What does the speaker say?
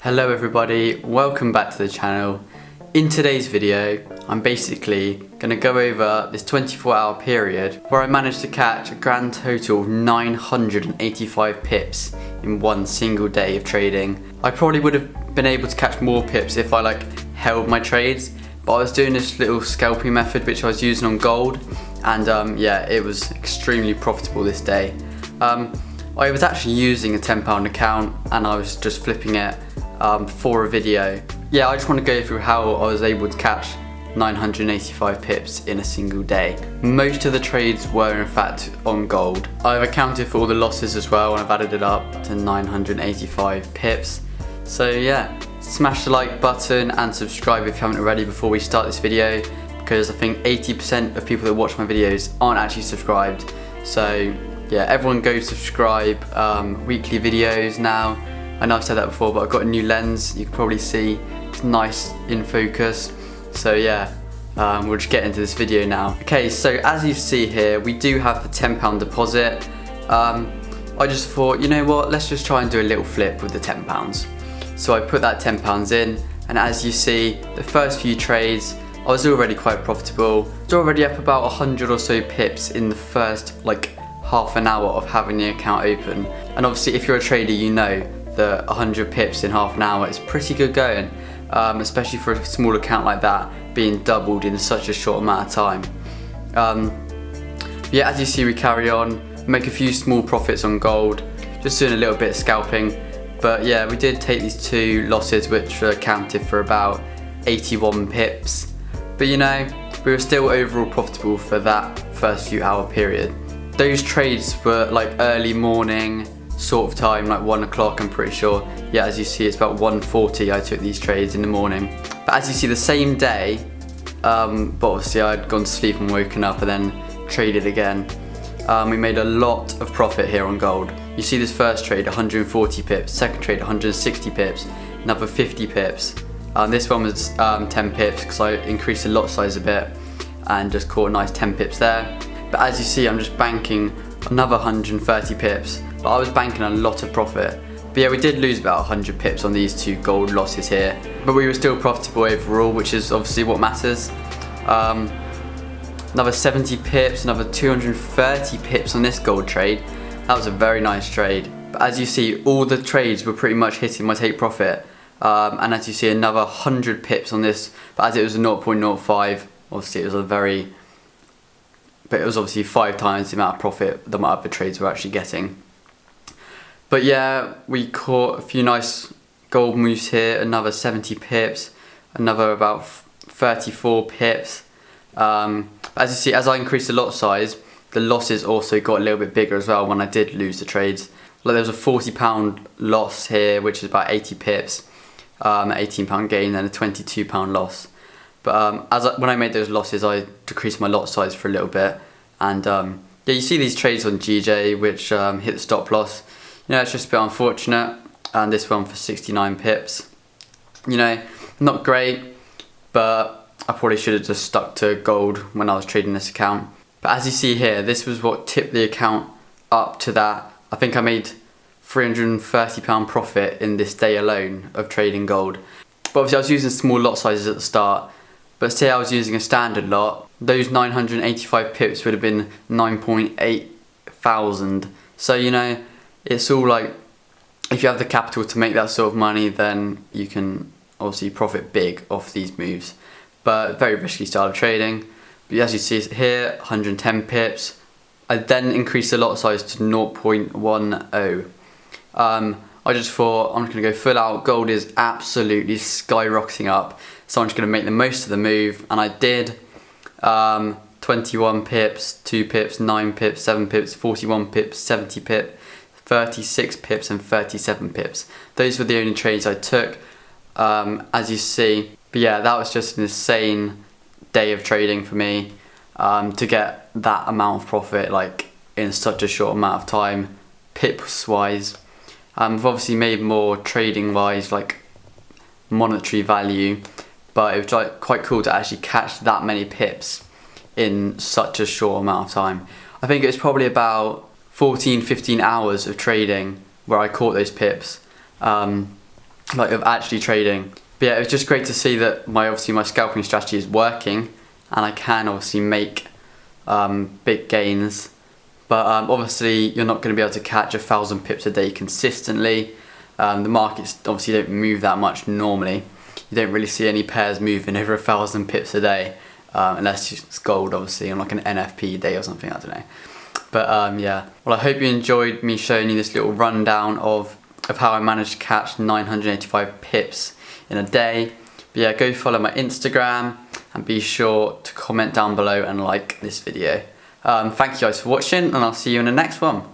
Hello everybody, welcome back to the channel. In today's video, I'm basically going to go over this 24-hour period where I managed to catch a grand total of 985 pips in one single day of trading. I probably would have been able to catch more pips if I held my trades, but I was doing this little scalping method which I was using on gold, and yeah, it was extremely profitable this day. I was actually using a £10 account and I was just flipping it for a video. Yeah, I just want to go through how I was able to catch 985 pips in a single day. Most of the trades were in fact on gold. I've accounted for all the losses as well and I've added it up to 985 pips. So yeah, smash the like button and subscribe if you haven't already before we start this video, because I think 80% of people that watch my videos aren't actually subscribed. So yeah, everyone go subscribe. Weekly videos now. I know I've said that before, but I've got a new lens. You can probably see it's nice in focus. So yeah, we'll just get into this video now. Okay, so as you see here, we do have the £10 deposit. I just thought, you know what, let's just try and do a little flip with the £10. So I put that £10 in, and as you see, the first few trades, I was already quite profitable. I was already up about 100 or so pips in the first half an hour of having the account open. And obviously if you're a trader, you know that 100 pips in half an hour is pretty good going, especially for a small account like that being doubled in such a short amount of time. Yeah, as you see, we carry on, make a few small profits on gold, just doing a little bit of scalping. But yeah, we did take these two losses which accounted for about 81 pips. But you know, we were still overall profitable for that first few hour period. Those trades were early morning sort of time, 1 o'clock I'm pretty sure. Yeah, as you see, it's about 1:40 I took these trades in the morning. But as you see, the same day, but obviously I'd gone to sleep and woken up and then traded again. We made a lot of profit here on gold. You see this first trade, 140 pips, second trade 160 pips, another 50 pips. This one was 10 pips because I increased the lot size a bit and just caught a nice 10 pips there. But as you see, I'm just banking another 130 pips, but I was banking a lot of profit. But yeah, we did lose about 100 pips on these two gold losses here, but we were still profitable overall, which is obviously what matters. Another 70 pips, another 230 pips on this gold trade. That was a very nice trade. But as you see, all the trades were pretty much hitting my take profit. And as you see, another 100 pips on this, but as it was a 0.05, obviously it was obviously 5 times the amount of profit that my other trades were actually getting. But yeah, we caught a few nice gold moves here, another 70 pips, another about 34 pips. As you see, as I increased the lot size, the losses also got a little bit bigger as well when I did lose the trades. There was a £40 loss here, which is about 80 pips, an £18 gain and a £22 loss. But when I made those losses, I decreased my lot size for a little bit, and yeah, you see these trades on GJ which hit the stop loss. You know, it's just a bit unfortunate, and this one for 69 pips. You know, not great, but I probably should have just stuck to gold when I was trading this account. But as you see here, this was what tipped the account up to that. I think I made £330 profit in this day alone of trading gold. But obviously I was using small lot sizes at the start. But say I was using a standard lot, those 985 pips would have been 9.8 thousand. So you know, it's all if you have the capital to make that sort of money, then you can obviously profit big off these moves. But very risky style of trading. But as you see here, 110 pips. I then increased the lot size to 0.10. I just thought, I'm just going to go full out. Gold is absolutely skyrocketing up, so I'm just going to make the most of the move, and I did. 21 pips, 2 pips, 9 pips, 7 pips, 41 pips, 70 pips, 36 pips and 37 pips. Those were the only trades I took, as you see. But yeah, that was just an insane day of trading for me, to get that amount of profit in such a short amount of time, pips wise. I've obviously made more trading wise, monetary value, but it was quite cool to actually catch that many pips in such a short amount of time. I think it was probably about 14-15 hours of trading where I caught those pips. like of actually trading. But yeah, it was just great to see that my scalping strategy is working, and I can obviously make big gains. But obviously you're not going to be able to catch 1,000 pips a day consistently. The markets obviously don't move that much normally. You don't really see any pairs moving over 1,000 pips a day, unless it's gold obviously on like an NFP day or something, I don't know. But yeah, well, I hope you enjoyed me showing you this little rundown of how I managed to catch 985 pips in a day. But yeah, go follow my Instagram and be sure to comment down below and like this video. Thank you guys for watching, and I'll see you in the next one.